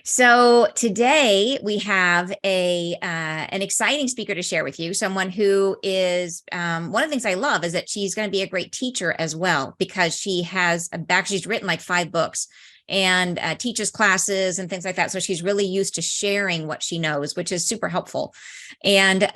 So today we have an exciting speaker to share with you. Someone who is one of the things I love is that she's going to be a great teacher as well, because she has a back. She's written like 5 books and teaches classes and things like that. So she's really used to sharing what she knows, which is super helpful. And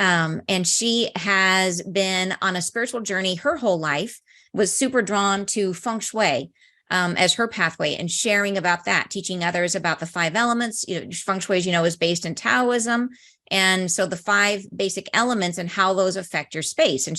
she has been on a spiritual journey her whole life. Was super drawn to Feng Shui as her pathway, and sharing about that, teaching others about the 5 elements. Feng Shui, as you know, is based in Taoism. And so the 5 basic elements and how those affect your space. And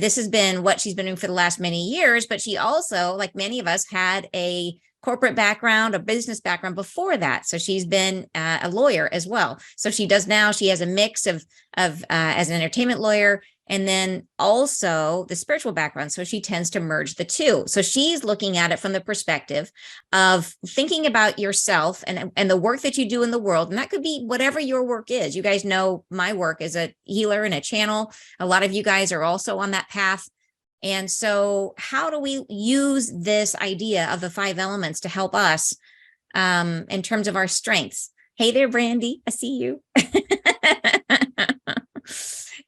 this has been what she's been doing for the last many years, but she also, like many of us, had a corporate background, a business background before that. So she's been a lawyer as well. So she has a mix of as an entertainment lawyer, and then also the spiritual background. So she tends to merge the two. So she's looking at it from the perspective of thinking about yourself and the work that you do in the world. And that could be whatever your work is. You guys know my work as a healer and a channel. A lot of you guys are also on that path. And so how do we use this idea of the 5 elements to help us in terms of our strengths? Hey there, Brandy, I see you.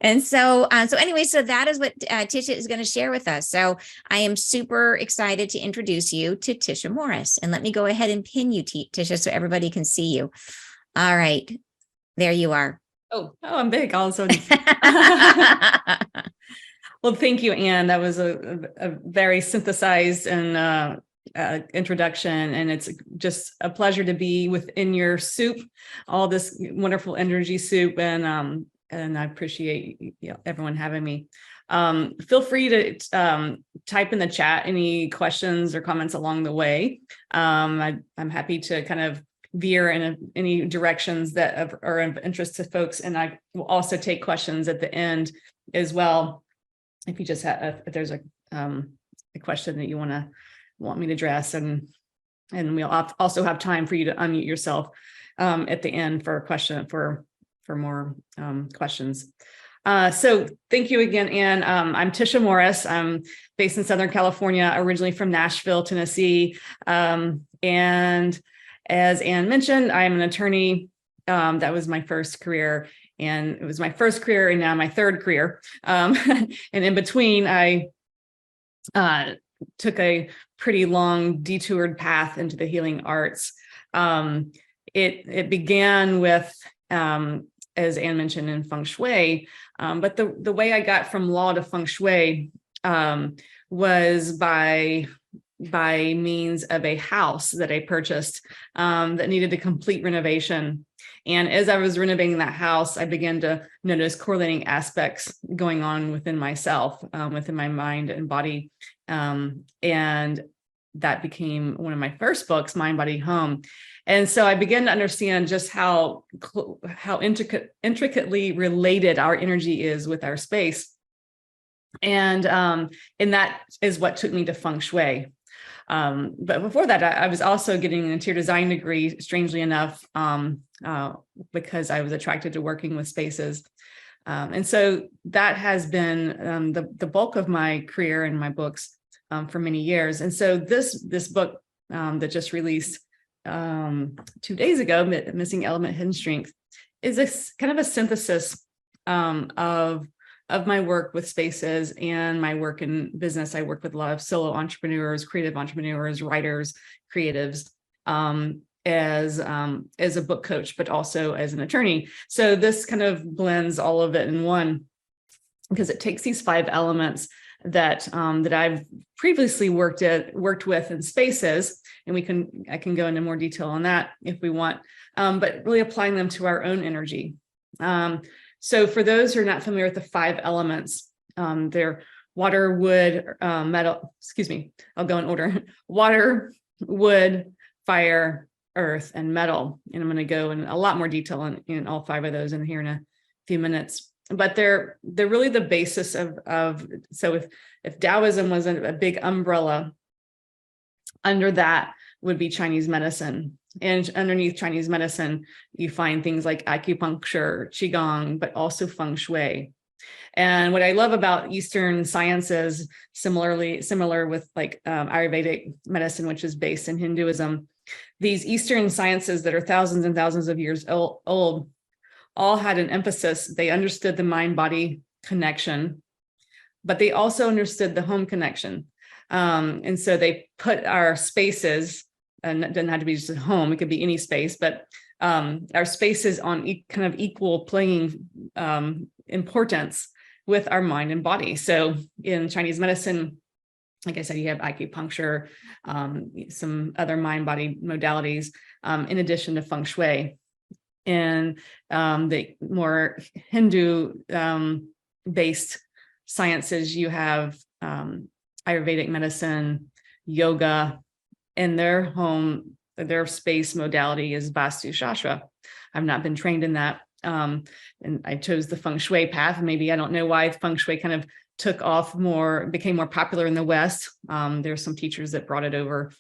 And so that is what Tisha is going to share with us. So I am super excited to introduce you to Tisha Morris. And let me go ahead and pin you, Tisha, so everybody can see you. All right, there you are. Oh, I'm big also. Well, thank you, Anne. That was a very synthesized and introduction, and it's just a pleasure to be within your soup, all this wonderful energy soup, and I appreciate everyone having me. Feel free to type in the chat any questions or comments along the way. I'm happy to kind of veer in any directions that are of interest to folks, and I will also take questions at the end as well. If you just have, if there's a question that you want me to address, and we'll also have time for you to unmute yourself at the end for a question for more questions. So thank you again, Anne. I'm Tisha Morris. I'm based in Southern California, originally from Nashville, Tennessee. And as Anne mentioned, I'm an attorney. That was my first career. And it was my first career and now my third career. And in between, I took a pretty long detoured path into the healing arts. It began with, as Anne mentioned, in Feng Shui, but the way I got from law to Feng Shui was by means of a house that I purchased that needed a complete renovation. And as I was renovating that house, I began to notice correlating aspects going on within myself, within my mind and body. And that became one of my first books, Mind, Body, Home. And so I began to understand just how intricately related our energy is with our space. And that is what took me to Feng Shui. But before that, I was also getting an interior design degree, strangely enough, because I was attracted to working with spaces. And so that has been the bulk of my career and my books for many years. And so this book that just released 2 days ago, Missing Element, Hidden Strength, is a kind of a synthesis of my work with spaces and my work in business. I work with a lot of solo entrepreneurs, creative entrepreneurs, writers, creatives, as a book coach, but also as an attorney. So this kind of blends all of it in one, because it takes these 5 elements that I've previously worked with in spaces, and I can go into more detail on that if we want, but really applying them to our own energy. So for those who are not familiar with the 5 elements, they're water, wood, metal, I'll go in order. Water, wood, fire, earth, and metal. And I'm going to go in a lot more detail in all 5 of those in here in a few minutes. But they're really the basis of so if Taoism was a big umbrella, under that would be Chinese medicine. And underneath Chinese medicine, you find things like acupuncture, qigong, but also Feng Shui. And what I love about Eastern sciences, similar with like Ayurvedic medicine, which is based in Hinduism, these Eastern sciences that are thousands and thousands of years old all had an emphasis. They understood the mind-body connection, but they also understood the home connection. And so they put our spaces, and it doesn't have to be just at home, it could be any space, but our spaces on kind of equal playing importance with our mind and body. So in Chinese medicine, like I said, you have acupuncture, some other mind-body modalities, in addition to Feng Shui. And the more Hindu based sciences, you have Ayurvedic medicine, yoga, and their space modality is Vastu Shastra. I've not been trained in that. And I chose the Feng Shui path. Maybe I don't know why Feng Shui kind of took off became more popular in the West. There's some teachers that brought it over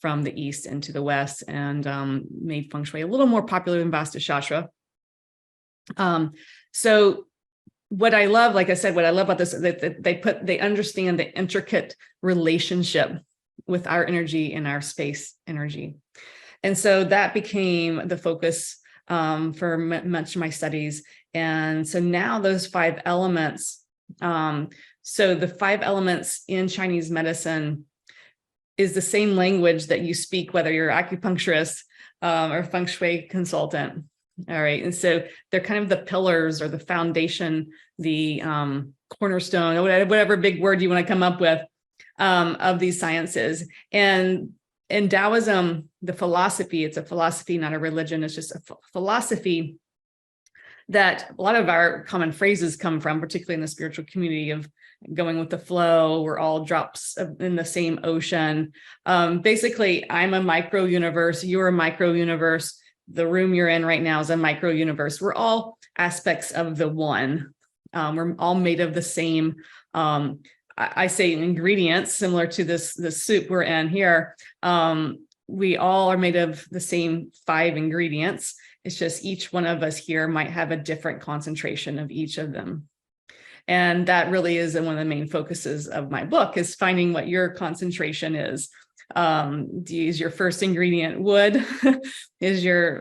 from the East into the West and made Feng Shui a little more popular than Vastu Shastra. So what I love, like I said, what I love about this is that they understand the intricate relationship with our energy and our space energy. And so that became the focus for much of my studies. And so now those 5 elements, so the 5 elements in Chinese medicine is the same language that you speak, whether you're an acupuncturist or Feng Shui consultant. All right. And so they're kind of the pillars or the foundation, the cornerstone, or whatever big word you want to come up with of these sciences. And in Taoism, the philosophy, it's a philosophy, not a religion. It's just a philosophy that a lot of our common phrases come from, particularly in the spiritual community, of going with the flow. We're all drops in the same ocean. Basically, I'm a micro universe. You're a micro universe. The room you're in right now is a micro universe. We're all aspects of the one. We're all made of the same, I say ingredients, similar to this soup we're in here. We all are made of the same 5 ingredients. It's just each one of us here might have a different concentration of each of them. And that really is one of the main focuses of my book, is finding what your concentration is. Is your first ingredient wood? Is your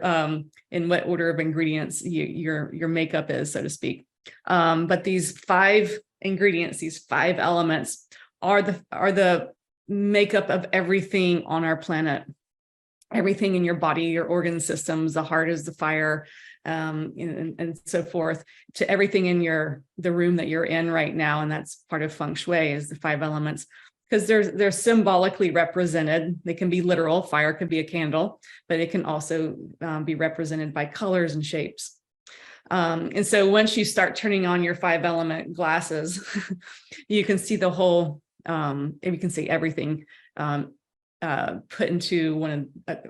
in what order of ingredients your makeup is, so to speak. But these 5 ingredients, these 5 elements are the makeup of everything on our planet. Everything in your body, your organ systems, the heart is the fire, and so forth, to everything in the room that you're in right now. And that's part of Feng Shui, is the 5 elements, because they're symbolically represented. They can be literal. Fire could be a candle, but it can also be represented by colors and shapes. And so once you start turning on your 5 element glasses, you can see the whole, you can see everything put into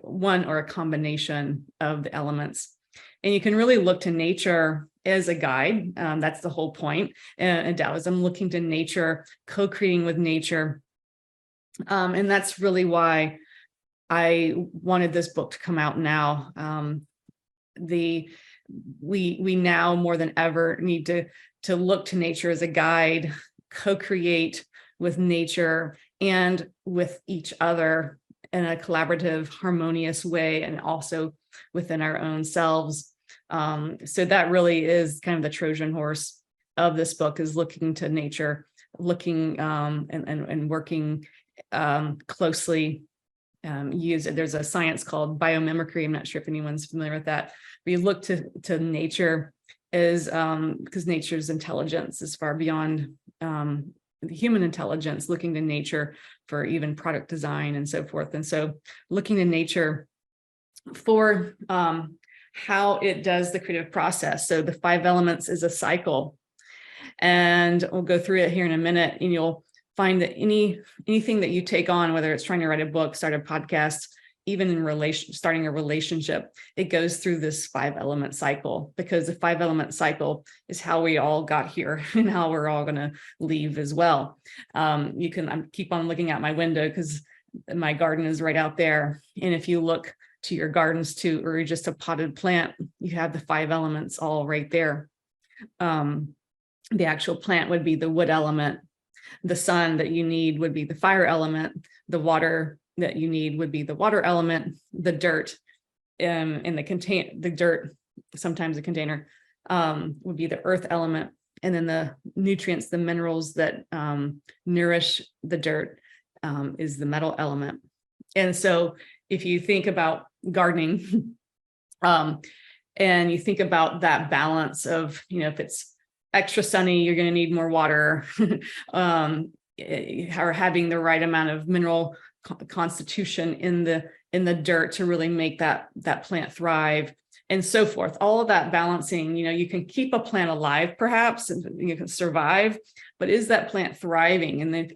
one or a combination of the elements. And you can really look to nature as a guide. That's the whole point in Taoism, looking to nature, co-creating with nature. And that's really why I wanted this book to come out now. We now more than ever need to look to nature as a guide, co-create with nature and with each other in a collaborative, harmonious way, and also within our own selves. So that really is kind of the Trojan horse of this book, is looking to nature, looking and working closely. There's a science called biomimicry. I'm not sure if anyone's familiar with that. We look to nature as because nature's intelligence is far beyond the human intelligence, looking to nature for even product design and so forth. And so looking to nature for how it does the creative process. So the 5 elements is a cycle, and we'll go through it here in a minute, and you'll find that anything that you take on, whether it's trying to write a book, start a podcast, even in starting a relationship, it goes through this 5 element cycle, because the 5 element cycle is how we all got here and how we're all going to leave as well. You can keep on looking out my window because my garden is right out there. And if you look to your gardens too, or just a potted plant, you have the 5 elements all right there. the actual plant would be the wood element. The sun that you need would be the fire element. The water that you need would be the water element. The dirt in the dirt, sometimes a container, would be the earth element. And then the nutrients, the minerals that nourish the dirt, is the metal element. And so if you think about gardening, and you think about that balance of, if it's extra sunny, you're going to need more water, or having the right amount of mineral constitution in the dirt to really make that plant thrive, and so forth. All of that balancing, you can keep a plant alive, perhaps, and you can survive, but is that plant thriving? And then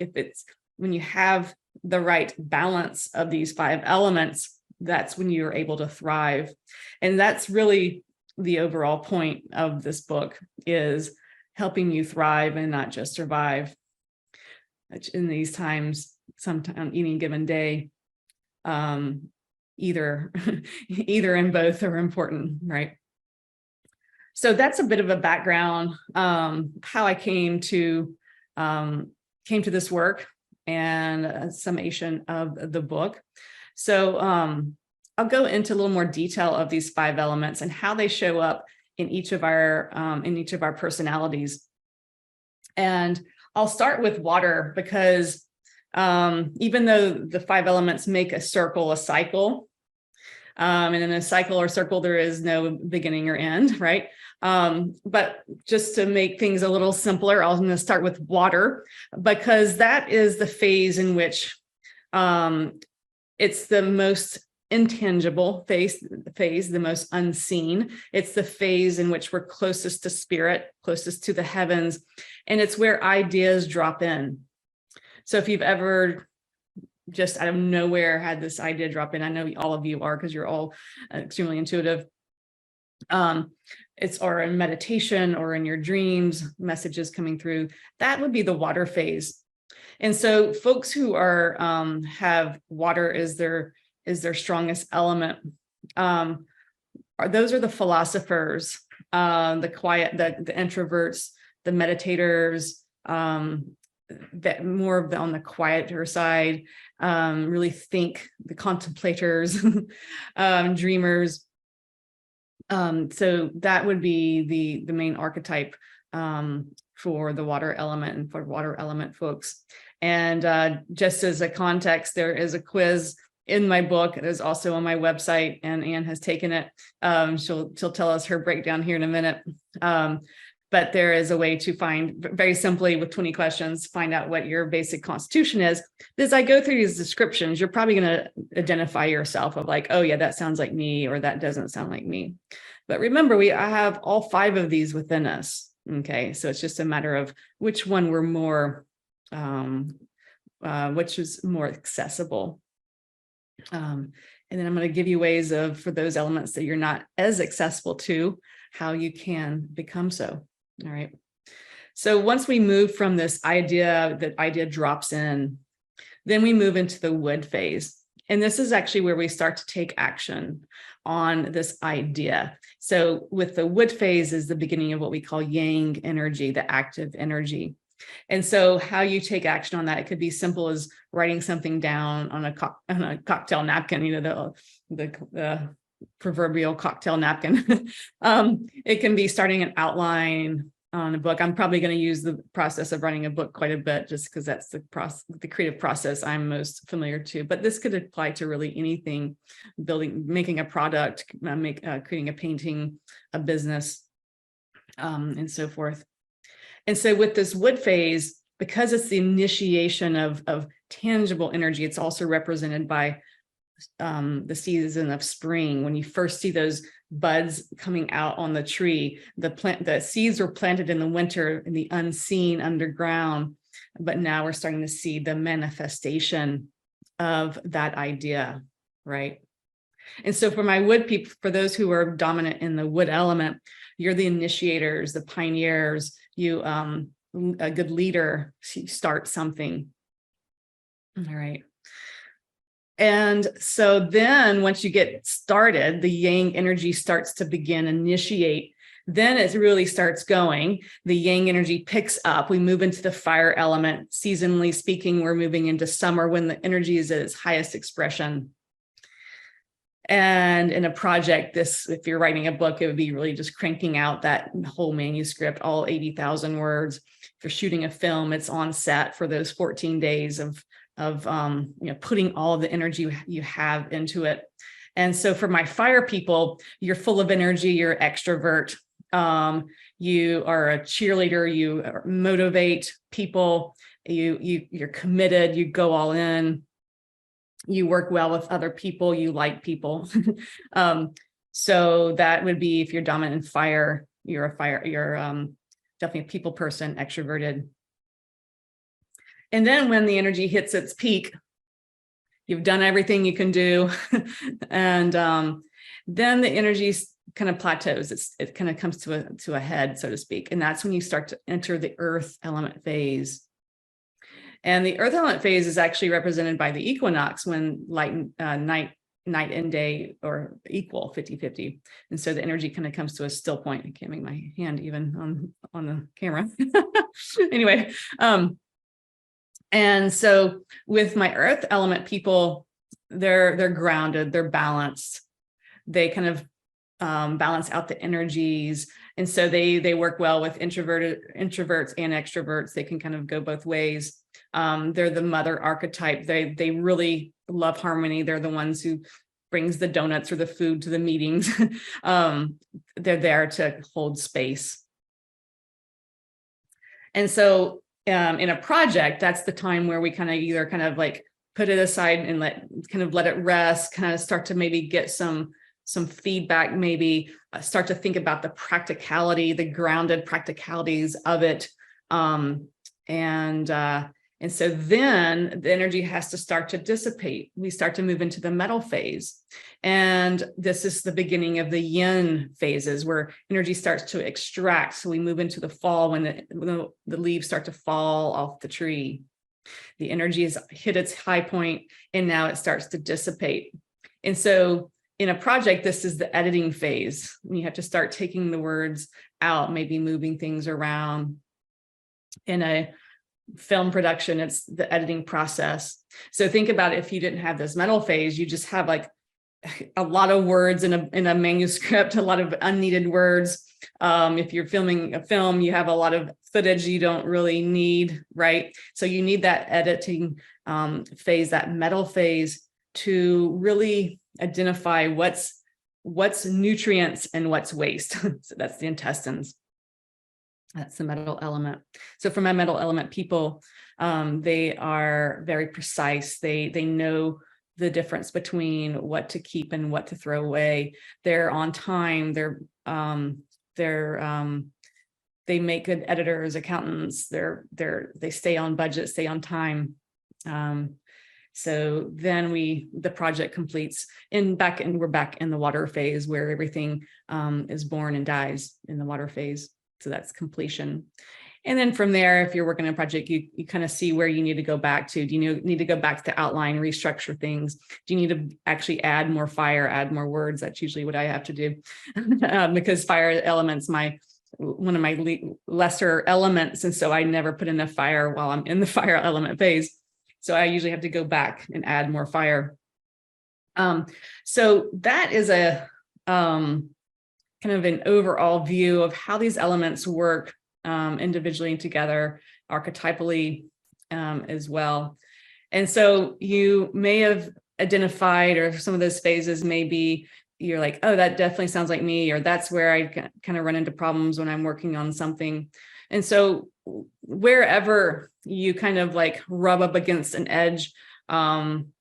when you have the right balance of these 5 elements, that's when you're able to thrive. And that's really the overall point of this book, is helping you thrive and not just survive. In these times, sometime any given day, either and both are important, right? So that's a bit of a background, how I came to this work, and a summation of the book. So I'll go into a little more detail of these 5 elements and how they show up in each of our personalities. And I'll start with water, because even though the 5 elements make a cycle, and in a cycle or circle, there is no beginning or end, right? But just to make things a little simpler, I'm going to start with water, because that is the phase in which it's the most intangible phase, the most unseen. It's the phase in which we're closest to spirit, closest to the heavens, and it's where ideas drop in. So if you've ever just out of nowhere had this idea drop in, I know all of you are, because you're all extremely intuitive. It's or in meditation or in your dreams, messages coming through, that would be the water phase. And so folks who are have water as their strongest element, those are the philosophers, the quiet, the introverts, the meditators, that more on the quieter side, really think, the contemplators, dreamers. So that would be the main archetype for the water element and for water element folks. And just as a context, there is a quiz in my book. It is also on my website, and Anne has taken it. She'll tell us her breakdown here in a minute. But there is a way to find, very simply with 20 questions, find out what your basic constitution is. As I go through these descriptions, you're probably going to identify yourself of like, oh yeah, that sounds like me, or that doesn't sound like me. But remember, I have all 5 of these within us. Okay, so it's just a matter of which one we're more, which is more accessible. And then I'm going to give you ways for those elements that you're not as accessible to, how you can become so. All right. So once we move from this idea, that idea drops in, then we move into the wood phase. And this is actually where we start to take action on this idea. So with the wood phase is the beginning of what we call yang energy, the active energy. And so how you take action on that, it could be simple as writing something down on a cocktail napkin, the proverbial cocktail napkin. It can be starting an outline on a book. I'm probably going to use the process of writing a book quite a bit, just because that's the creative process I'm most familiar to. But this could apply to really anything: making a product, creating a painting, a business, and so forth. And so with this wood phase, because it's the initiation of tangible energy, it's also represented by the season of spring. When you first see those buds coming out on the tree, the seeds were planted in the winter in the unseen underground, but now we're starting to see the manifestation of that idea, right? And so for my wood people, for those who are dominant in the wood element, you're the initiators, the pioneers, you a good leader, you start something. All right. And so then once you get started, the yang energy starts to initiate Then it really starts going. The yang energy picks up. We move into the fire element. Seasonally speaking, we're moving into summer when the energy is at its highest expression. And in a project, if you're writing a book, it would be really just cranking out that whole manuscript, all 80,000 words. If you're shooting a film, it's on set for those 14 days of putting all the energy you have into it. And so for my fire people, you're full of energy, you're extrovert. You are a cheerleader, you motivate people, you're committed, you go all in, you work well with other people, you like people. So that would be, if you're dominant in fire, you're definitely a people person, extroverted. And then when the energy hits its peak, you've done everything you can do. And then the energy kind of plateaus. It kind of comes to a head, so to speak. And that's when you start to enter the earth element phase. And the earth element phase is actually represented by the equinox, when night and day are equal, 50-50. And so the energy kind of comes to a still point. I can't make my hand even on the camera. Anyway, and so with my earth element people, they're grounded, they're balanced. They kind of balance out the energies. And so they work well with introverts and extroverts. They can kind of go both ways. They're the mother archetype. They really love harmony. They're the ones who brings the donuts or the food to the meetings. They're there to hold space. And so in a project, that's the time where we either put it aside and let it rest, kind of start to maybe get some feedback, maybe start to think about the practicality, the grounded practicalities of it. And so then the energy has to start to dissipate. We start to move into the metal phase. And this is the beginning of the yin phases, where energy starts to extract. So we move into the fall when the leaves start to fall off the tree. The energy has hit its high point, and now it starts to dissipate. And so in a project, this is the editing phase, when you have to start taking the words out, maybe moving things around. In a film production, it's the editing process. So think about if you didn't have this metal phase, you just have a lot of words in a manuscript, a lot of unneeded words. If you're filming a film, you have a lot of footage you don't really need, right? So you need that editing phase, that metal phase, to really identify what's nutrients and what's waste. So that's the intestines. That's the metal element. So for my metal element people, they are very precise. They know the difference between what to keep and what to throw away. They're on time. They make good editors, accountants. They stay on budget, stay on time. So then the project completes, we're back in the water phase, where everything is born and dies in the water phase. So that's completion. And then from there, if you're working on a project, you kind of see where you need to go back to. Do you need to go back to outline, restructure things? Do you need to actually add more fire, add more words? That's usually what I have to do because fire element's one of my lesser elements. And so I never put enough fire while I'm in the fire element phase. So I usually have to go back and add more fire. So that is a kind of an overall view of how these elements work individually and together, archetypally as well. And so you may have identified, or some of those phases maybe you're like, oh, that definitely sounds like me, or that's where I kind of run into problems when I'm working on something. And so wherever you kind of rub up against an edge when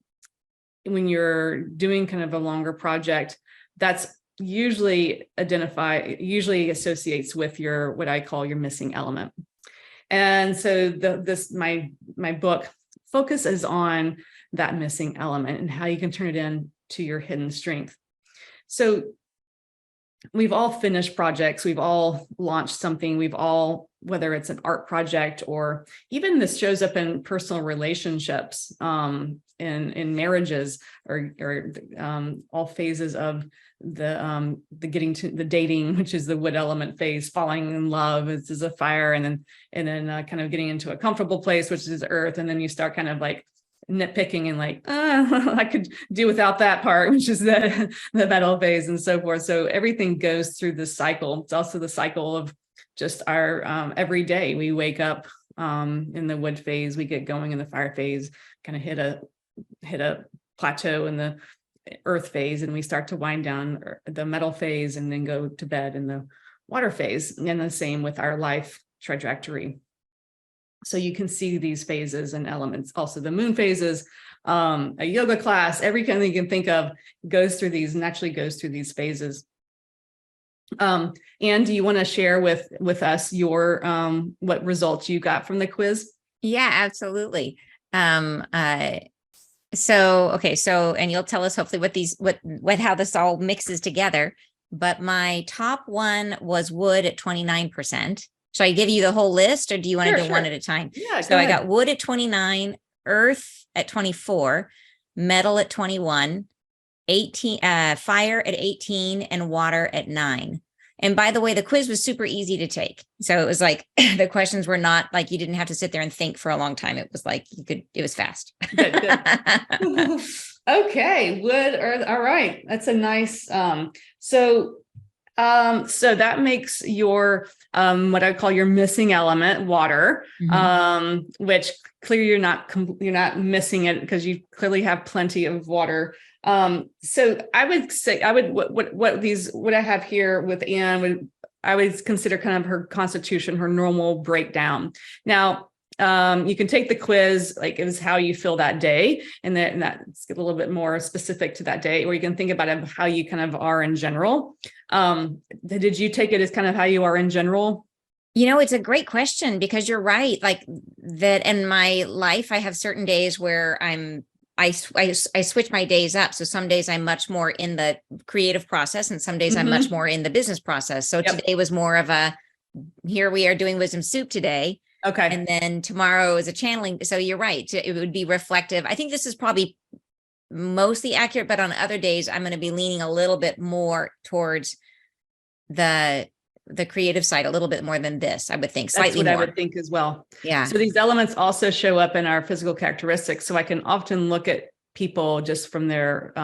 you're doing kind of a longer project, that's usually associates with what I call your missing element. And so my book focuses on that missing element and how you can turn it into your hidden strength. So we've all finished projects, we've all launched something, whether it's an art project, or even this shows up in personal relationships, in marriages, or all phases of the getting to the dating, which is the wood element phase, falling in love, this is a fire, and then kind of getting into a comfortable place, which is earth, and then you start kind of like nitpicking and like, I could do without that part, which is the metal phase, and so forth. So everything goes through this cycle. It's also the cycle of just our every day. We wake up in the wood phase, we get going in the fire phase, kind of hit a plateau in the earth phase, and we start to wind down the metal phase, and then go to bed in the water phase. And the same with our life trajectory. So you can see these phases and elements. Also the moon phases, a yoga class, every kind of thing you can think of goes through these, naturally goes through these phases. Anne, do you want to share with us your what results you got from the quiz? Yeah, absolutely. So, and you'll tell us hopefully how this all mixes together. But my top one was wood at 29%. Should I give you the whole list, or do you want to do one at a time? Yeah. So I got wood at 29, earth at 24, metal at 21, 18, fire at 18, and water at 9. And by the way, the quiz was super easy to take. So it was like, the questions were not like, you didn't have to sit there and think for a long time. It was like, it was fast. Good. Okay. Wood, earth. All right. That's a nice, so that makes your, what I call your missing element, water, which clearly you're not missing it, because you clearly have plenty of water. So I would say, what I have here with Anne, I would consider kind of her constitution, her normal breakdown. Now, you can take the quiz, like it was how you feel that day, and that's a little bit more specific to that day, or you can think about it, how you kind of are in general. Did you take it as kind of how you are in general? It's a great question, because you're right. Like that in my life, I have certain days where I switch my days up. So some days I'm much more in the creative process, and some days I'm much more in the business process. So today was more of here we are doing wisdom soup today. Okay. And then tomorrow is a channeling. So you're right. It would be reflective. I think this is probably mostly accurate, but on other days, I'm going to be leaning a little bit more towards the creative side, a little bit more than this, I would think. Slightly That's what more. I would think as well. Yeah. So these elements also show up in our physical characteristics. So I can often look at people just from their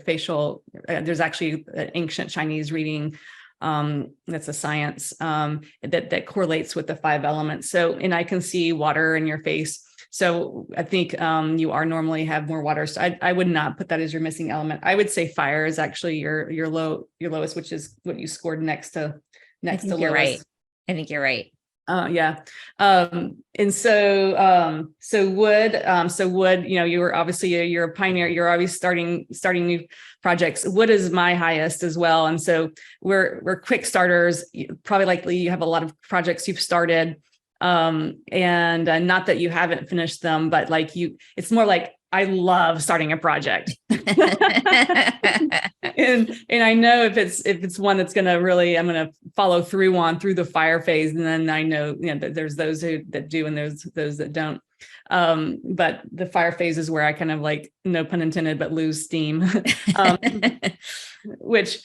facial. There's actually an ancient Chinese reading that's a science that correlates with the 5 elements. So, and I can see water in your face. So I think you are normally have more water. So I would not put that as your missing element. I would say fire is actually your lowest, which is what you scored next to lowest. You're right. I think you're right. Yeah. And so wood, you're obviously, you're a pioneer, you're always starting new projects. Wood is my highest as well. And so we're quick starters. Probably likely you have a lot of projects you've started. And not that you haven't finished them, but it's more like, I love starting a project. and I know if it's one that's going to really, I'm going to follow through the fire phase. And then I know, that there's those that do, and there's those that don't. But the fire phase is where I kind of no pun intended, but lose steam. Which,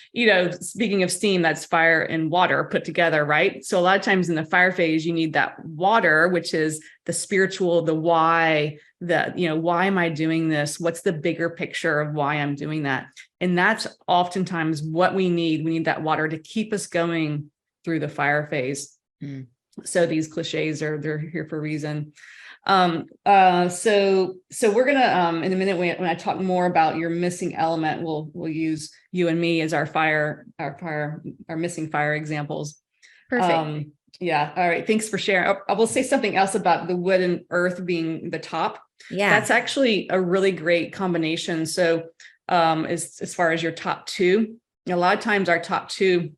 speaking of steam, that's fire and water put together, right? So a lot of times in the fire phase, you need that water, which is the spiritual, the why, why am I doing this? What's the bigger picture of why I'm doing that? And that's oftentimes what we need. We need that water to keep us going through the fire phase. So these cliches they're here for a reason. So we're gonna in a minute when I talk more about your missing element, we'll use you and me as our missing fire examples. Perfect. Yeah. All right. Thanks for sharing. I will say something else about the wood and earth being the top. Yeah. That's actually a really great combination. So as far as your top 2, a lot of times our top 2,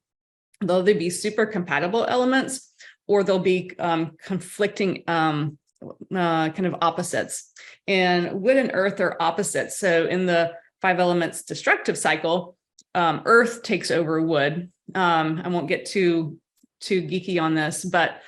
they'll either be super compatible elements, or they'll be conflicting kind of opposites. And wood and earth are opposites. So in the 5 elements destructive cycle, earth takes over wood. I won't get too geeky on this, but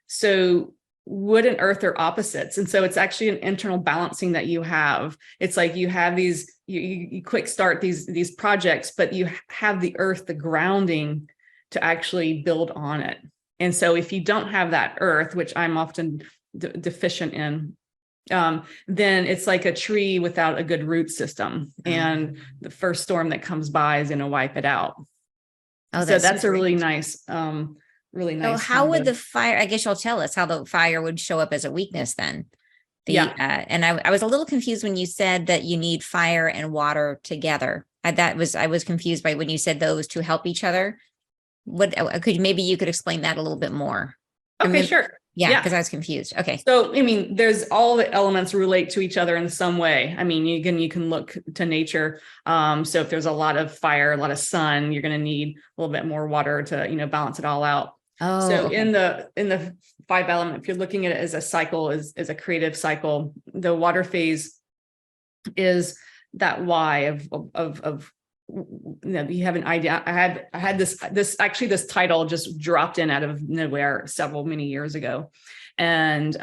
so wood and earth are opposites. And so it's actually an internal balancing that you have. It's like you have these, you quick start these projects, but you have the earth, the grounding to actually build on it. And so if you don't have that earth, which I'm often deficient in, then it's like a tree without a good root system. And the first storm that comes by is going to wipe it out. Oh, so that's a really nice, really nice. So how would the fire, I guess you'll tell us how the fire would show up as a weakness then. And I was a little confused when you said that you need fire and water together. I was confused by when you said those two help each other. Maybe you could explain that a little bit more. Okay, sure. Yeah, because I was confused. Okay. So, I mean, there's all the elements relate to each other in some way. I mean, you can look to nature. So if there's a lot of fire, a lot of sun, you're going to need a little bit more water to, balance it all out. Oh, so okay. in the 5 element, if you're looking at it as a cycle, as a creative cycle, the water phase is that why of you have an idea. I had this title just dropped in out of nowhere many years ago, and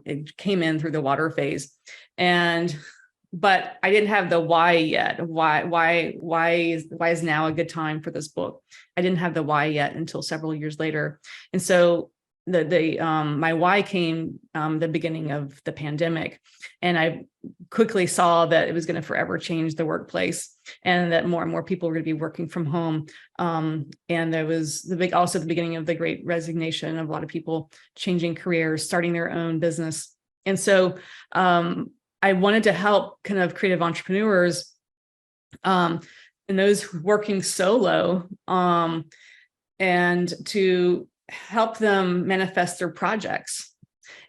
it came in through the water phase, but I didn't have the why yet. Why is now a good time for this book? I didn't have the why yet until several years later, and so my why came the beginning of the pandemic, and I quickly saw that it was going to forever change the workplace, and that more and more people were going to be working from home. And there was the beginning of the Great Resignation of a lot of people changing careers, starting their own business, and so I wanted to help kind of creative entrepreneurs and those working solo, and to help them manifest their projects.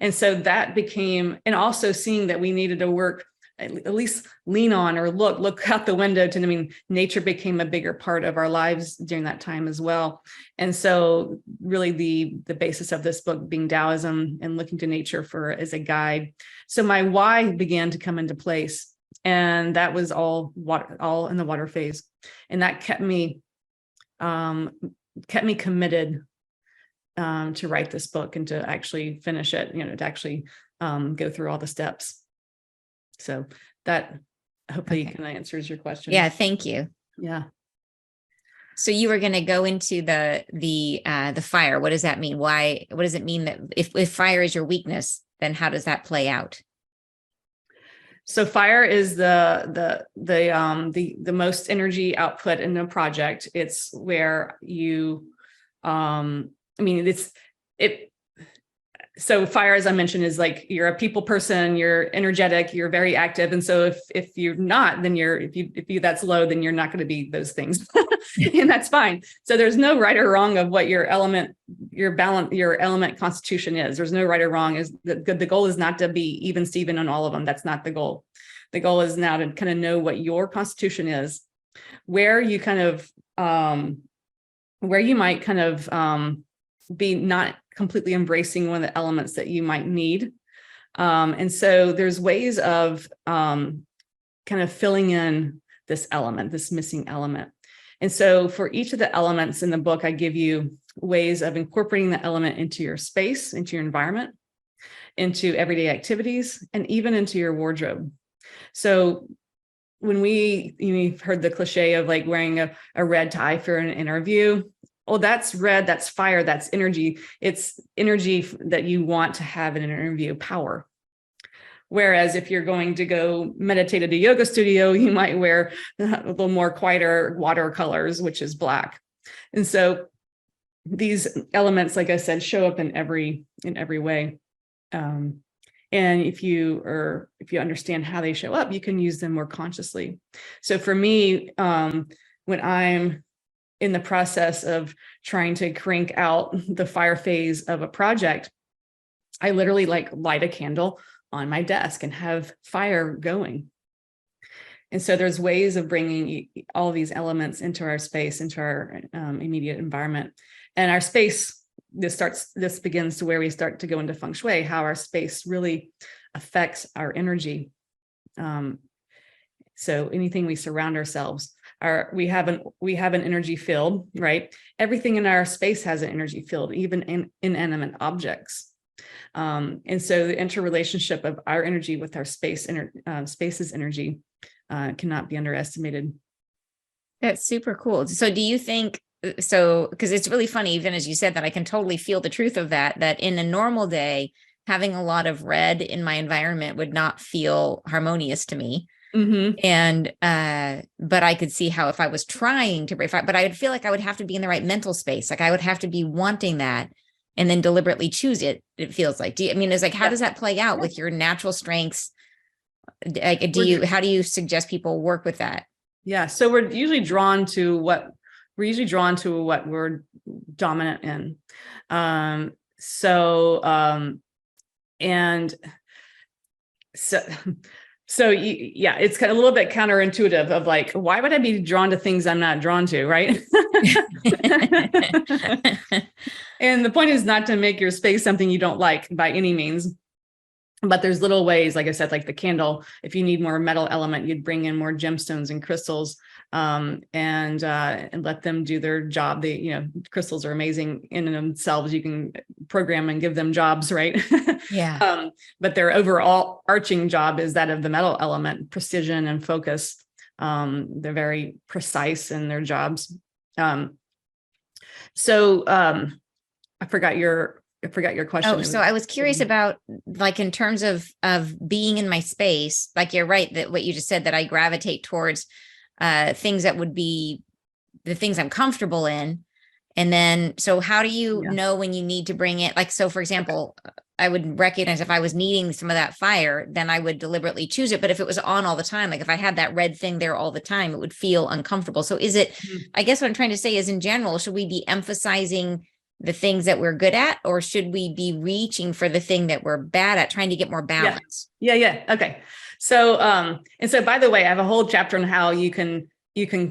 And so that became, and also seeing that we needed to work, at least lean on or look out the window nature became a bigger part of our lives during that time as well. And so really the basis of this book being Taoism and looking to nature as a guide. So my why began to come into place, and that was all in the water phase. And that kept me committed to write this book and to actually finish it, to actually go through all the steps. So that hopefully kind of answers your question. Yeah, thank you. Yeah. So you were going to go into the fire. What does that mean? What does it mean that if fire is your weakness, then how does that play out? So fire is the most energy output in a project. It's where you so fire, as I mentioned, is like you're a people person, you're energetic, you're very active. And so if you're not, then if that's low, then you're not going to be those things. And that's fine. So there's no right or wrong of what your element constitution is. There's no right or wrong. The goal is not to be even Steven on all of them. That's not the goal. The goal is now to kind of know what your constitution is, where you might kind of be not completely embracing one of the elements that you might need. And so there's ways of kind of filling in this element, this missing element. And so for each of the elements in the book, I give you ways of incorporating the element into your space, into your environment, into everyday activities, and even into your wardrobe. So when you've heard the cliche of like wearing a red tie for an interview. Well, that's red, that's fire, that's energy. It's energy that you want to have in an interview, power. Whereas if you're going to go meditate at a yoga studio, you might wear a little more quieter watercolors, which is black. And so these elements, like I said, show up in every way. And if you understand how they show up, you can use them more consciously. So for me, when I'm in the process of trying to crank out the fire phase of a project, I literally light a candle on my desk and have fire going. And so there's ways of bringing all these elements into our space, into our immediate environment. And our space, this begins to where we start to go into Feng Shui, how our space really affects our energy. So anything we surround ourselves, we have an energy field, right? Everything in our space has an energy field, even in inanimate objects. And so the interrelationship of our energy with our space's energy cannot be underestimated. That's super cool. So do you think, so, because it's really funny, even as you said that, I can totally feel the truth of that, that in a normal day, having a lot of red in my environment would not feel harmonious to me. Mm-hmm. And, but I could see how if I was trying to break, but I would feel like I would have to be in the right mental space. Like I would have to be wanting that and then deliberately choose it. It feels like, I mean, it's like, how does that play out with your natural strengths? Like, how do you suggest people work with that? Yeah. So we're usually drawn to what we're dominant in. And yeah, it's kind of a little bit counterintuitive of like, why would I be drawn to things I'm not drawn to, right? And the point is not to make your space something you don't like by any means. But there's little ways, like I said, like the candle, if you need more metal element, you'd bring in more gemstones and crystals, and let them do their job. Crystals are amazing in and of themselves. You can program and give them jobs, right? Yeah. But their overall arching job is that of the metal element, precision and focus. They're very precise in their jobs. I forgot your question. Oh, so I was curious about, like, in terms of being in my space, like you're right that what you just said, that I gravitate towards things that would be the things I'm comfortable in. And then, so how do you know when you need to bring it? Like, so for example, I would recognize if I was needing some of that fire, then I would deliberately choose it. But if it was on all the time, like if I had that red thing there all the time, it would feel uncomfortable. So is it, I guess what I'm trying to say is, in general, should we be emphasizing the things that we're good at, or should we be reaching for the thing that we're bad at, trying to get more balance? Yeah. Okay. So, and so by the way, I have a whole chapter on how you can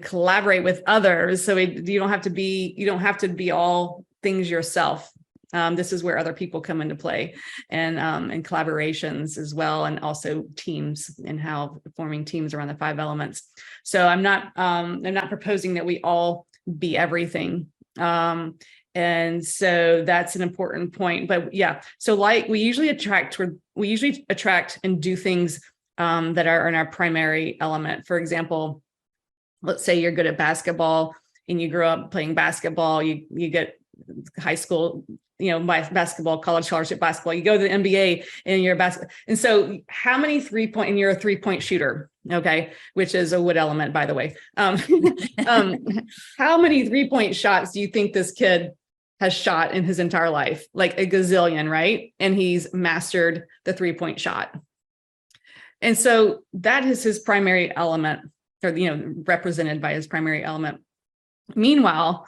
collaborate with others. So you don't have to be all things yourself. This is where other people come into play, and collaborations as well. And also teams, and how forming teams around the 5 elements. So I'm not proposing that we all be everything. And so that's an important point. But yeah, so like we usually attract and do things that are in our primary element. For example, let's say you're good at basketball and you grew up playing basketball, you get high school, basketball, college scholarship basketball, you go to the NBA and you're a basketball. And so how many and you're a 3-point shooter, okay, which is a wood element, by the way. How many 3-point shots do you think this kid has shot in his entire life? Like a gazillion, right? And he's mastered the 3-point shot. And so that is his primary element, or, represented by his primary element. Meanwhile,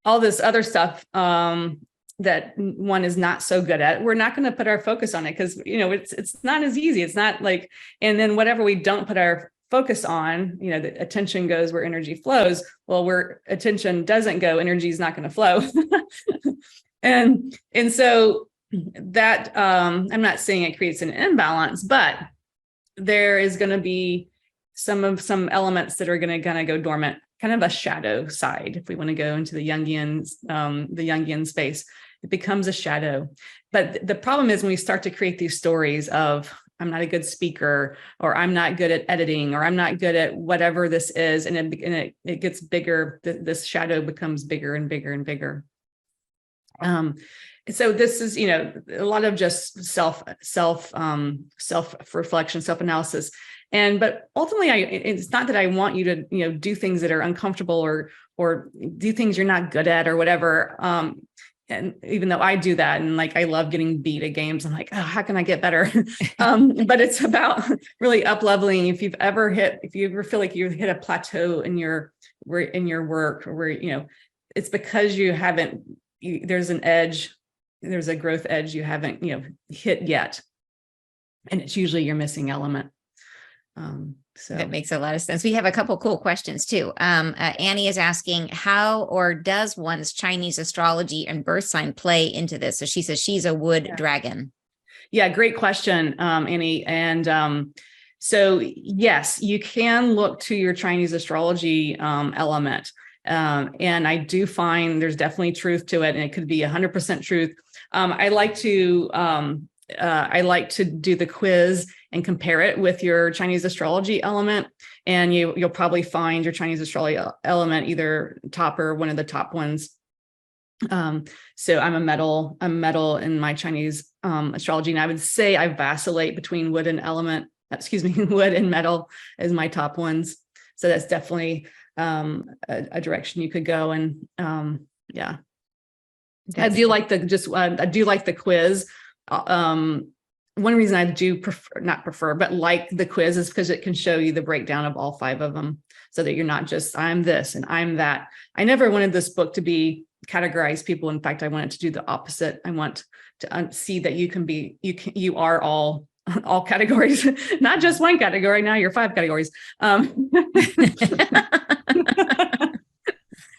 all this other stuff that one is not so good at, we're not going to put our focus on it, because, it's not as easy. It's not like, and then whatever we don't put our focus on, the attention goes where energy flows. Well, where attention doesn't go, energy is not going to flow. and so that, I'm not saying it creates an imbalance, but there is going to be some elements that are going to go dormant, kind of a shadow side. If we want to go into the Jungian space, it becomes a shadow. But the problem is when we start to create these stories of, I'm not a good speaker, or I'm not good at editing, or I'm not good at whatever this is, and it gets bigger. This shadow becomes bigger and bigger and bigger. So this is, a lot of just self reflection, self-analysis. But ultimately, it's not that I want you to, do things that are uncomfortable or do things you're not good at or whatever. And even though I do that, and like, I love getting beat at games, I'm like, oh, how can I get better? But it's about really up-leveling. If you ever feel like you've hit a plateau in your work, where, it's because you haven't, there's an edge, there's a growth edge you haven't, hit yet. And it's usually your missing element. So that makes a lot of sense. We have a couple cool questions too. Annie is asking, how or does one's Chinese astrology and birth sign play into this? So she says she's a wood dragon. Yeah, great question, Annie. And so yes, you can look to your Chinese astrology element. And I do find there's definitely truth to it, and it could be 100% truth. I like to do the quiz and compare it with your Chinese astrology element. And you'll probably find your Chinese astrology element either top or one of the top ones. So I'm a metal in my Chinese astrology. And I would say I vacillate between wood and wood and metal as my top ones. So that's definitely a direction you could go. And yeah. I do like the quiz. One reason I do not prefer, but like the quiz is because it can show you the breakdown of all 5 of them so that you're not just, I'm this and I'm that. I never wanted this book to be categorize people. In fact, I wanted to do the opposite. I want to see that you are all categories, not just one category. Now you're 5 categories.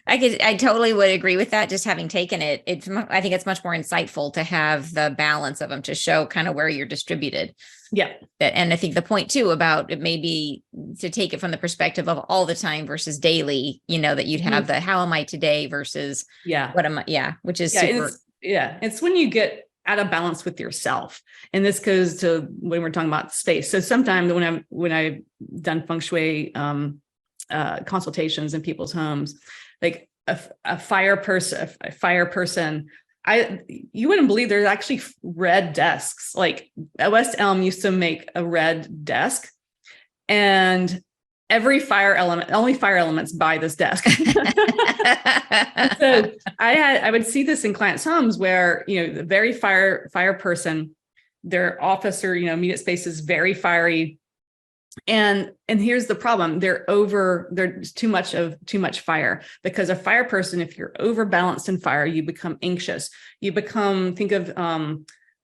I totally would agree with that. Just having taken it, I think it's much more insightful to have the balance of them to show kind of where you're distributed. Yeah. And I think the point too about it may be to take it from the perspective of all the time versus daily, that you'd have the how am I today versus what am I? Yeah. Which is super. It's when you get out of balance with yourself. And this goes to when we're talking about space. So sometimes when I've done Feng Shui consultations in people's homes, like a fire person, you wouldn't believe there's actually red desks. Like West Elm used to make a red desk, and only fire elements buy this desk. So I would see this in clients' homes where, the very fire person, their office or, immediate space is very fiery. And here's the problem. There's too much fire, because a fire person, if you're overbalanced in fire, you become anxious. Think of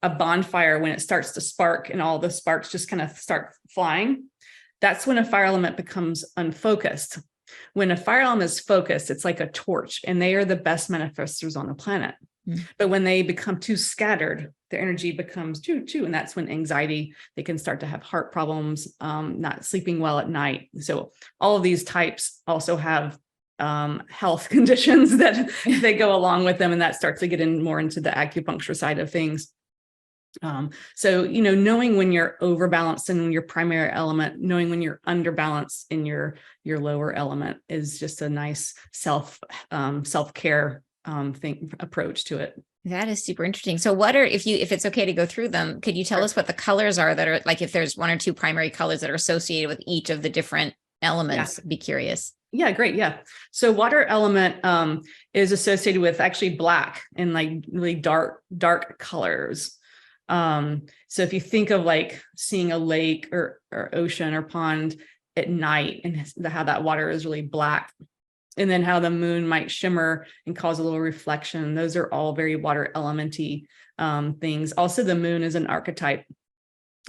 a bonfire when it starts to spark and all the sparks just kind of start flying. That's when a fire element becomes unfocused. When a fire element is focused, it's like a torch, and they are the best manifestors on the planet. But when they become too scattered, their energy becomes too, and that's when anxiety, they can start to have heart problems, not sleeping well at night. So all of these types also have health conditions that they go along with them, and that starts to get more into the acupuncture side of things. So, knowing when you're overbalanced in your primary element, knowing when you're underbalanced in your lower element is just a nice self-care approach to it. That is super interesting. So if it's okay to go through them, could you tell us what the colors are that are, like, if there's 1 or 2 primary colors that are associated with each of the different elements? Be curious. Yeah, great. Yeah. So water element is associated with actually black and like really dark colors. So if you think of like seeing a lake or ocean or pond at night, and how that water is really black, and then how the moon might shimmer and cause a little reflection, those are all very water elementy things. Also, the moon is an archetype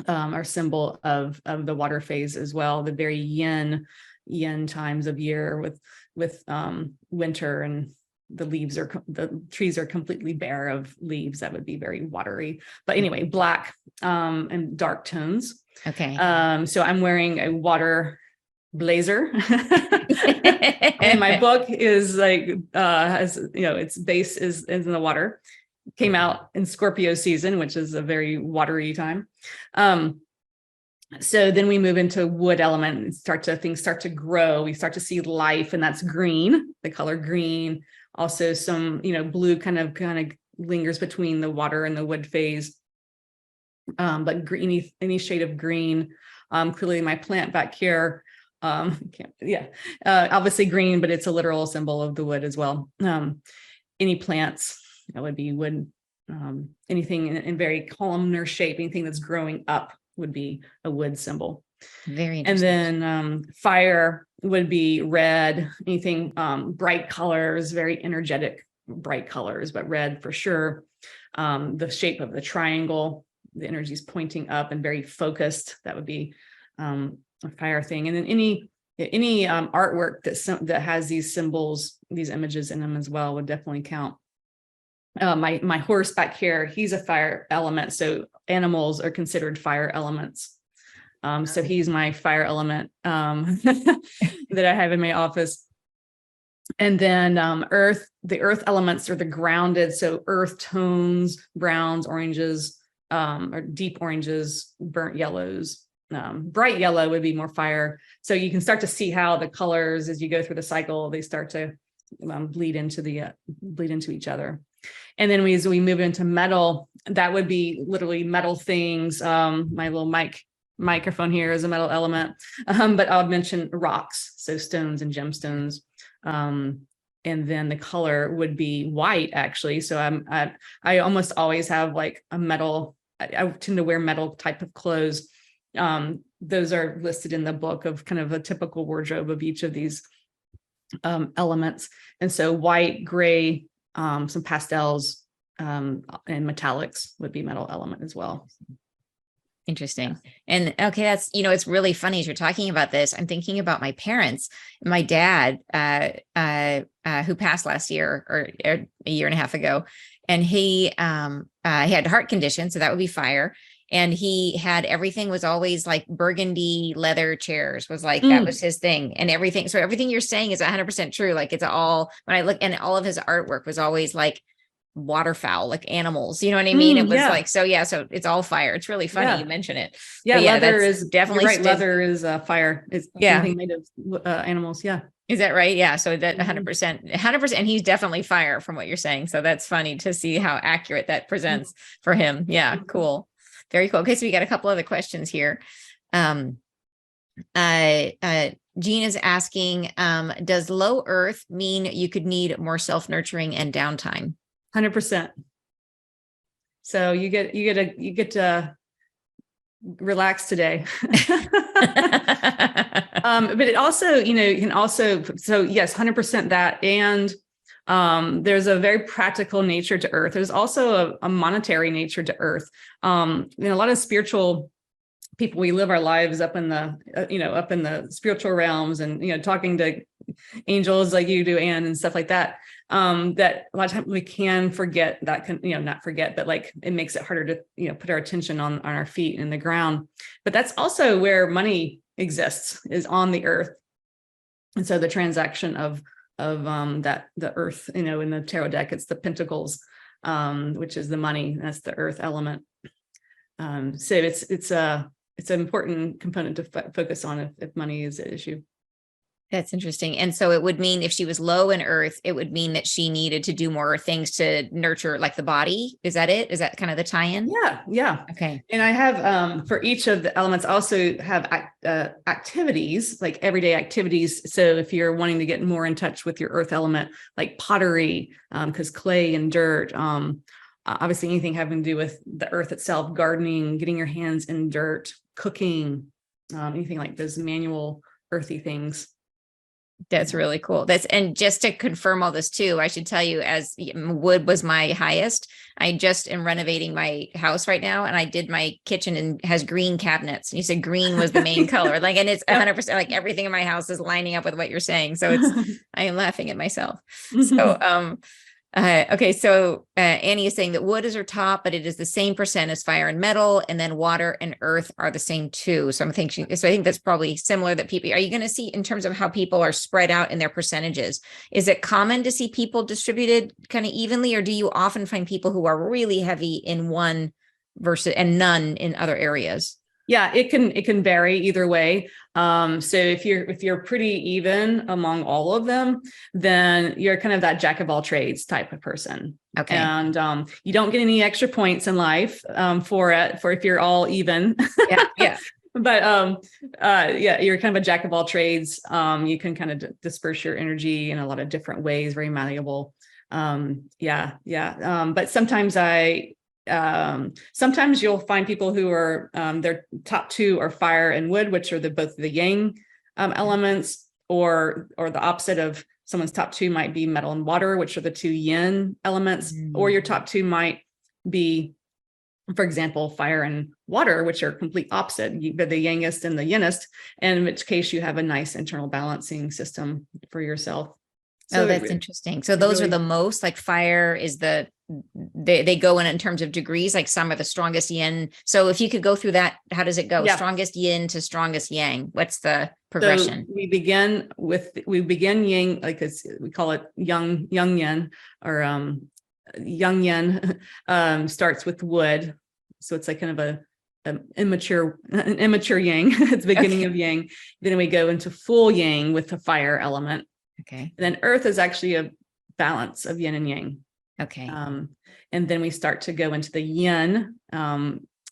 or symbol of the water phase as well, the very yin times of year with winter, and the trees are completely bare of leaves. That would be very watery. But anyway, black and dark tones. Okay. So I'm wearing a water blazer. And my book is like has, its base is in the water. Came out in Scorpio season, which is a very watery time. So then we move into wood element and things start to grow. We start to see life, and that's green, the color green. Also some, blue kind of lingers between the water and the wood phase. But green, any shade of green. Clearly my plant back here, obviously green, but it's a literal symbol of the wood as well. Any plants, that would be wood. Anything in very columnar shape, anything that's growing up would be a wood symbol. Very interesting. And then fire would be red, anything bright colors, very energetic bright colors, but red for sure. The shape of the triangle, the energy is pointing up and very focused. That would be a fire thing. And then any artwork that has these symbols, these images in them as well would definitely count. My horse back here, he's a fire element. So animals are considered fire elements. So he's my fire element that I have in my office. And then the earth elements are the grounded. So earth tones, browns, oranges, or deep oranges, burnt yellows. Bright yellow would be more fire. So you can start to see how the colors, as you go through the cycle, they start to bleed into each other. And then as we move into metal, that would be literally metal things. My little microphone here is a metal element, but I'll mention rocks, so stones and gemstones. And then the color would be white, actually. So I almost always have like a metal. I tend to wear metal type of clothes. Those are listed in the book of kind of a typical wardrobe of each of these elements. And so white, gray, some pastels, and metallics would be metal element as well. Interesting. And okay, that's, it's really funny as you're talking about this. I'm thinking about my parents. My dad, who passed last year or a year and a half ago, and he had heart condition, so that would be fire. And he had everything was always like burgundy leather chairs was like, that was his thing, and everything. So everything you're saying is 100% true. Like it's all, when I look, and all of his artwork was always like waterfowl, like animals, you know what I mean? It was like, so it's all fire. It's really funny you mention it. Yeah, leather is definitely right. Leather is fire. It's anything made of animals. Yeah. Is that right? Yeah. So that 100%, and he's definitely fire from what you're saying. So that's funny to see how accurate that presents for him. Yeah. Cool. Very cool. Okay. So we got a couple other questions here. Jean is asking, does low earth mean you could need more self-nurturing and downtime? 100%. So you get to relax today. But it also, you can also, so yes, 100% that. And there's a very practical nature to earth. There's also a monetary nature to earth. A lot of spiritual people, we live our lives up in the spiritual realms and, talking to angels like you do, Anne, and stuff like that. That a lot of times we can forget that, not forget, but like it makes it harder to, put our attention on our feet and the ground. But that's also where money exists, is on the earth. And so the transaction of that, the earth, in the tarot deck, it's the pentacles, which is the money. That's the earth element. So it's an important component to focus on if money is an issue. That's interesting. And so it would mean if she was low in earth, it would mean that she needed to do more things to nurture like the body. Is that it? Is that kind of the tie-in? Yeah. Okay. And I have, for each of the elements, I also have activities, like everyday activities. So if you're wanting to get more in touch with your earth element, like pottery, because clay and dirt, obviously anything having to do with the earth itself, gardening, getting your hands in dirt, cooking, anything like those manual earthy things. That's really cool. And just to confirm all this too, I should tell you, as wood was my highest, I just am renovating my house right now, and I did my kitchen and has green cabinets. And you said green was the main color, and it's 100% like everything in my house is lining up with what you're saying. So I am laughing at myself. So, okay. So Annie is saying that wood is her top, but it is the same percent as fire and metal, and then water and earth are the same too. So I think that's probably similar that people, are you going to see in terms of how people are spread out in their percentages? Is it common to see people distributed kind of evenly, or do you often find people who are really heavy in one versus and none in other areas? Yeah, it can vary either way. So if you're pretty even among all of them, then you're kind of that jack of all trades type of person. Okay. And you don't get any extra points in life for if you're all even. Yeah. But you're kind of a jack of all trades. You can kind of disperse your energy in a lot of different ways, very malleable. But sometimes you'll find people who are their top two are fire and wood, which are both the yang elements, or the opposite of someone's top two might be metal and water, which are the two yin elements, or your top two might be, for example, fire and water, which are complete opposite, the yangest and the yinist, and in which case you have a nice internal balancing system for yourself. Oh, So that's interesting. So it those are really, the most, like fire is they go in terms of degrees, like some are the strongest yin. So if you could go through that, how does it go? yeah. Strongest yin to strongest yang. What's the So progression? we begin yin, like we call it young yin, or young yin starts with wood. So it's like kind of an immature yang. It's the beginning Okay. of yang. Then we go into full yang with the fire element. Okay. And then earth is actually a balance of yin and yang. Okay. And then we start to go into the yin,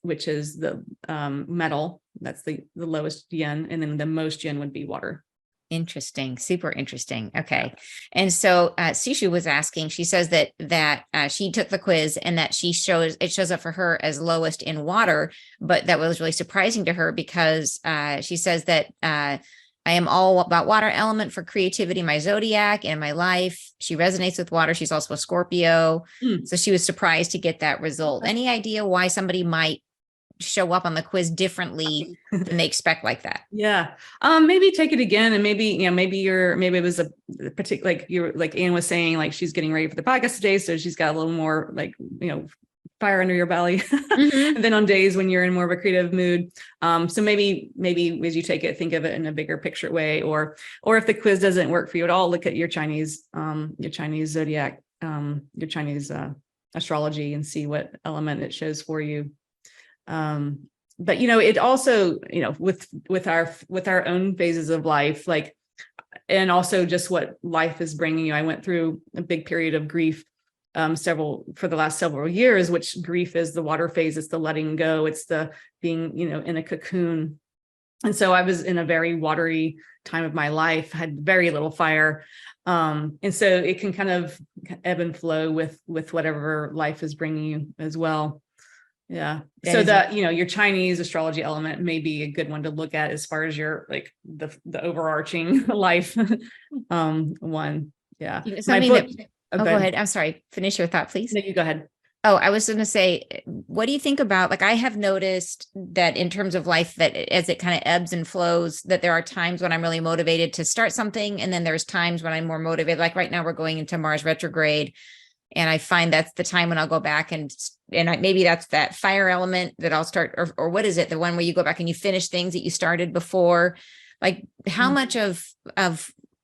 which is the metal. That's the lowest yin. And then the most yin would be water. Interesting. Super interesting. Okay. Yeah. And so Sishu was asking, she says that she took the quiz and that it shows up for her as lowest in water, but that was really surprising to her because she says that I am all about water element for creativity, my zodiac and my life. She resonates with water. She's also a Scorpio. So she was surprised to get that result. Any idea why somebody might show up on the quiz differently than they expect like that? Yeah. Maybe take it again, and maybe it was a particular, like like Anne was saying, like she's getting ready for the podcast today, so she's got a little more like fire under your belly Mm-hmm. than on days when you're in more of a creative mood. So maybe as you take it, think of it in a bigger picture way, or if the quiz doesn't work for you at all, look at your Chinese zodiac, your Chinese astrology, and see what element it shows for you. But it also, with our own phases of life, like, and also just what life is bringing you. I went through a big period of grief for the last several years, which grief is the water phase. It's the letting go. It's the being, in a cocoon. And so I was in a very watery time of my life, had very little fire. And so it can kind of ebb and flow with whatever life is bringing you as well. Yeah. So that, your Chinese astrology element may be a good one to look at as far as your, like the overarching life one. Yeah. Something that, go ahead. I'm sorry. Finish your thought, please. No, you go ahead. Oh, I was going to say, what do you think about, like, I have noticed that in terms of life, that as it kind of ebbs and flows, that there are times when I'm really motivated to start something. And then there's times when I'm more motivated. Like right now we're going into Mars retrograde. And I find that's the time when I'll go back maybe that's that fire element that I'll start, or what is it? The one where you go back and you finish things that you started before. Like how much of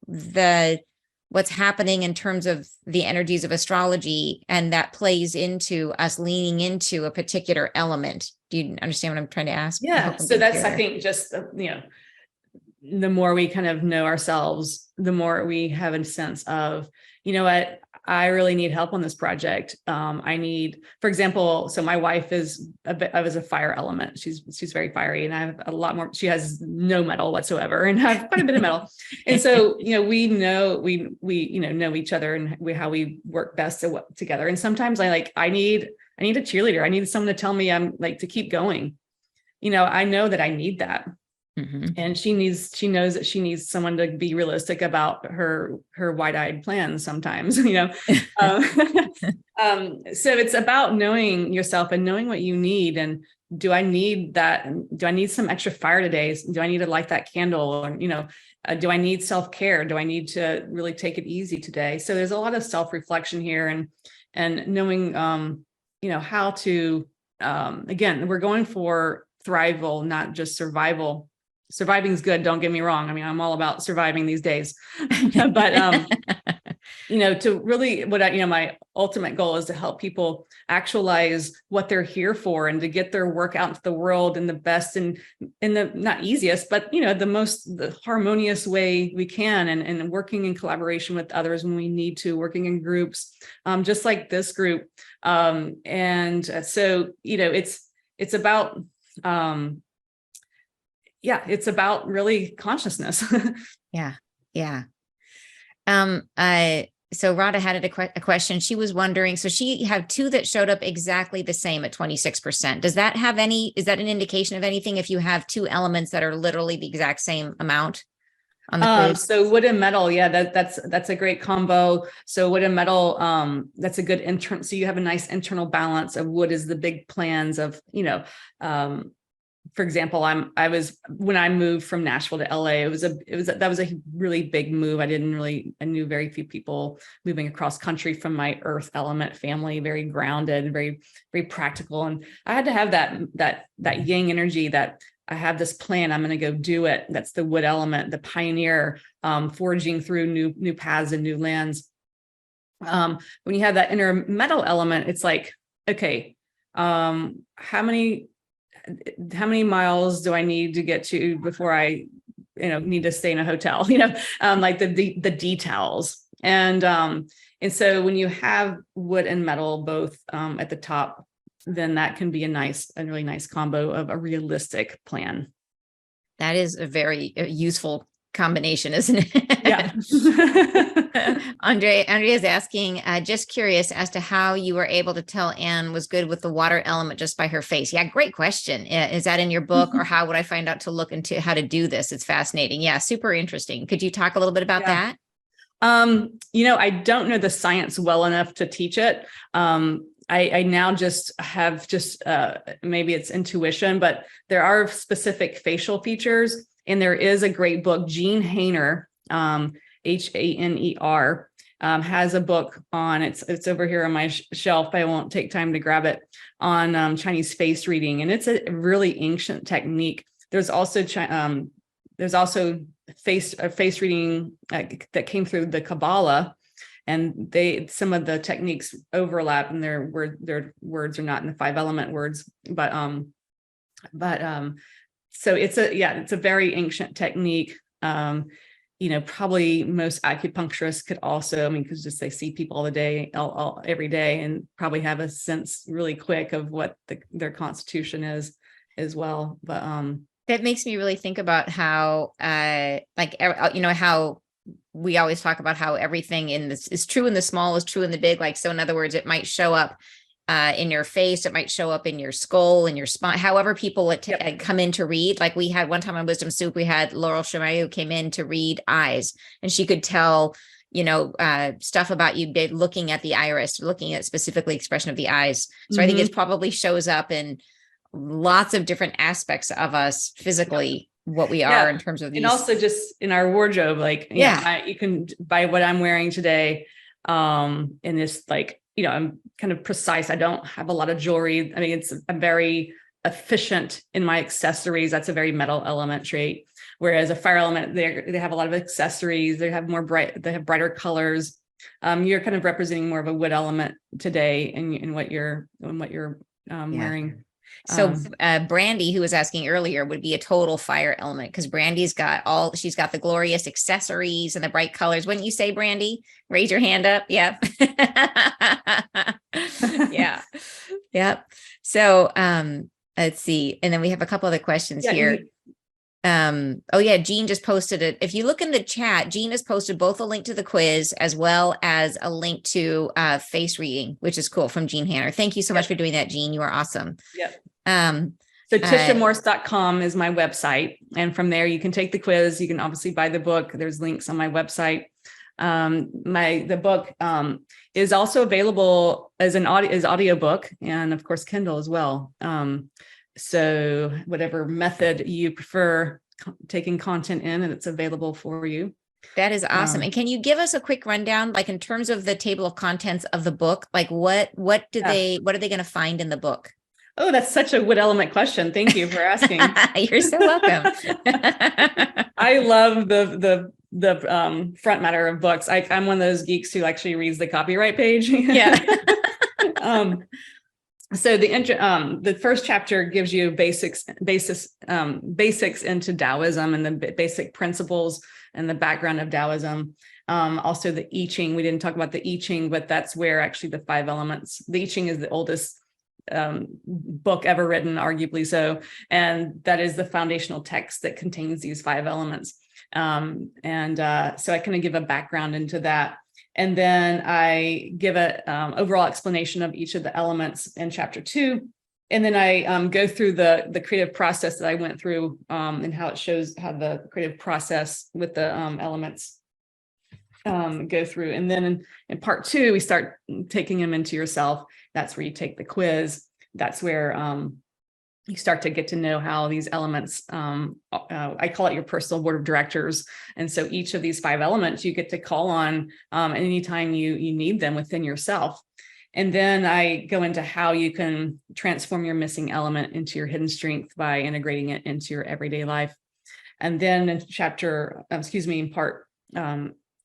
the what's happening in terms of the energies of astrology, and that plays into us leaning into a particular element. Do you understand what I'm trying to ask? Yeah. So that's, I think, just, the more we kind of know ourselves, the more we have a sense of, what, I really need help on this project. I need, for example, so my wife I was a fire element. She's very fiery, and I have a lot more. She has no metal whatsoever, and I have quite a bit of metal. And so, we know each other and how we work best together. And sometimes I need a cheerleader. I need someone to tell me I'm like to keep going. I know that I need that. Mm-hmm. And she knows that she needs someone to be realistic about her wide-eyed plans sometimes, So it's about knowing yourself and knowing what you need. And do I need that? Do I need some extra fire today? Do I need to light that candle? Or, do I need self-care? Do I need to really take it easy today? So there's a lot of self-reflection here, and knowing, how to, again, we're going for thrival, not just survival. Surviving is good. Don't get me wrong. I mean, I'm all about surviving these days, but, to really my ultimate goal is to help people actualize what they're here for, and to get their work out into the world in the best and in the not easiest, but, the harmonious way we can, and working in collaboration with others when we need to, working in groups, just like this group. And so, it's about, it's about really consciousness. Yeah. Yeah. So Rada had a question. She was wondering, so she had two that showed up exactly the same at 26%. Is that an indication of anything if you have two elements that are literally the exact same amount on the quiz? So wood and metal, that's a great combo. So wood and metal, that's a good so you have a nice internal balance of wood is the big plans of, for example, when I moved from Nashville to LA, that was a really big move. I knew very few people moving across country from my earth element family, very grounded, very, very practical. And I had to have that yang energy, that I have this plan, I'm going to go do it. That's the wood element, the pioneer, forging through new paths and new lands. When you have that inner metal element, it's like, okay, how many miles do I need to get to before I, need to stay in a hotel, like the details. And so when you have wood and metal both at the top, then that can be a really nice combo of a realistic plan. That is a very useful combination, isn't it? Yeah. Andrea is asking, just curious as to how you were able to tell Anne was good with the water element just by her face. Yeah, great question. Is that in your book, or how would I find out to look into how to do this? It's fascinating. Yeah, super interesting. Could you talk a little bit about that? I don't know the science well enough to teach it. I now just have maybe it's intuition, but there are specific facial features. And there is a great book, Jean Haner, Haner, has a book on, it's over here on my shelf. I won't take time to grab it, on Chinese face reading. And it's a really ancient technique. There's also face reading that came through the Kabbalah, and some of the techniques overlap, and their words are not in the 5 element words, but so it's a very ancient technique. Probably most acupuncturists could also, because just they see people all the day, every day, and probably have a sense really quick of what their constitution is as well. But that makes me really think about how, how we always talk about how everything in this is true in the small is true in the big. Like, so in other words, it might show up in your face, it might show up in your skull, in your spine, however people would come in to read. Like, we had one time on Wisdom Soup, we had Laurel Shemayu came in to read eyes, and she could tell, stuff about you looking at the iris, looking at specifically expression of the eyes. So I think it probably shows up in lots of different aspects of us physically, what we are in terms of these. And also just in our wardrobe, like, you can buy what I'm wearing today. And it's like, I'm kind of precise. I don't have a lot of jewelry. I mean, I'm very efficient in my accessories. That's a very metal element trait. Whereas a fire element, they have a lot of accessories. They have brighter colors. You're kind of representing more of a wood element today in what you're wearing. So Brandy, who was asking earlier, would be a total fire element, because Brandy's got she's got the glorious accessories and the bright colors. Wouldn't you say, Brandy? Raise your hand up. Yep. Yeah. Yep. So let's see. And then we have a couple other questions here. Jean just posted it. If you look in the chat, Jean has posted both a link to the quiz as well as a link to face reading, which is cool, from Jean Hanner. Thank you so much for doing that, Jean. You are awesome. Yep. So tishamorris.com is my website. And from there, you can take the quiz. You can obviously buy the book. There's links on my website. The book is also available as audiobook, and of course, Kindle as well. So whatever method you prefer taking content in, and it's available for you. That is awesome. And can you give us a quick rundown, like in terms of the table of contents of the book, like what are they going to find in the book? Oh, that's such a wood element question. Thank you for asking. You're so welcome. I love the front matter of books. I'm one of those geeks who actually reads the copyright page. Yeah. So the first chapter gives you basics into Taoism and the basic principles and the background of Taoism. Also the I Ching. We didn't talk about the I Ching, but that's where actually the 5 elements. The I Ching is the oldest book ever written, arguably so, and that is the foundational text that contains these 5 elements. So I kind of give a background into that. And then I give a overall explanation of each of the elements in chapter 2. And then I go through the creative process that I went through, and how it shows how the creative process with the elements go through. And then in part 2, we start taking them into yourself. That's where you take the quiz. That's where you start to get to know how these elements, I call it your personal board of directors. And so each of these 5 elements you get to call on anytime you need them within yourself. And then I go into how you can transform your missing element into your hidden strength by integrating it into your everyday life. And then in part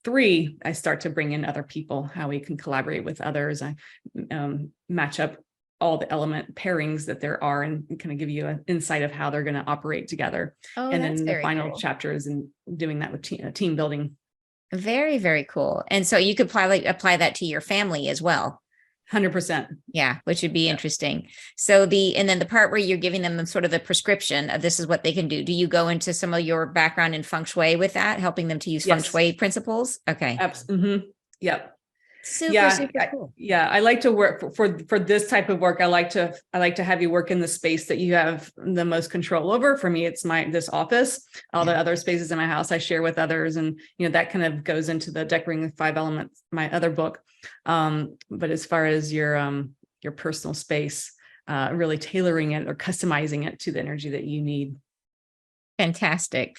3, I start to bring in other people, how we can collaborate with others. I match up all the element pairings that there are and kind of give you an insight of how they're going to operate together. Oh, and that's then the very final cool. chapter is in doing that with team building. Very, very cool. And so you could apply that to your family as well. 100%. Yeah, which would be interesting. So and then the part where you're giving them sort of the prescription of this is what they can do. Do you go into some of your background in Feng Shui with that, helping them to use Feng Shui principles? Okay. Absolutely. Yep. Super cool. I like to work for this type of work. I like to have you work in the space that you have the most control over. For me, it's this office. All the other spaces in my house I share with others, and that kind of goes into the Decorating with 5 Elements, my other book. But as far as your personal space, really tailoring it or customizing it to the energy that you need. Fantastic.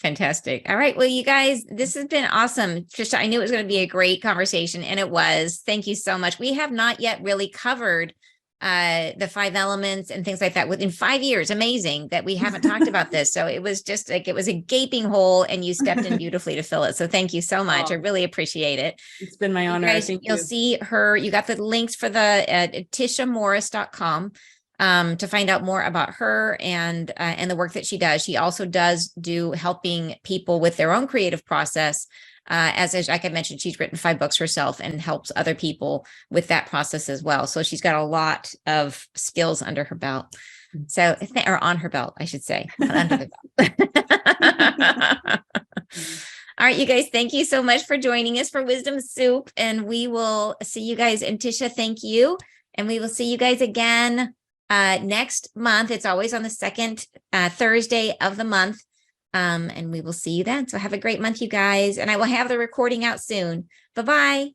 All right. Well, you guys, this has been awesome. Trisha, I knew it was going to be a great conversation, and it was. Thank you so much. We have not yet really covered the 5 elements and things like that within 5 years. Amazing that we haven't talked about this. So it was just like, it was a gaping hole, and you stepped in beautifully to fill it. So thank you so much. I really appreciate it. It's been my honor. Guys, you'll see her. You got the links for the tishamorris.com. To find out more about her and the work that she does. She also does do helping people with their own creative process. As like I mentioned, she's written 5 books herself and helps other people with that process as well. So she's got a lot of skills under her belt. So, or on her belt, I should say, not under the belt. All right, you guys, thank you so much for joining us for Wisdom Soup. And we will see you guys. And Tisha, thank you. And we will see you guys again next month. It's always on the second Thursday of the month. And we will see you then. So have a great month, you guys. And I will have the recording out soon. Bye-bye.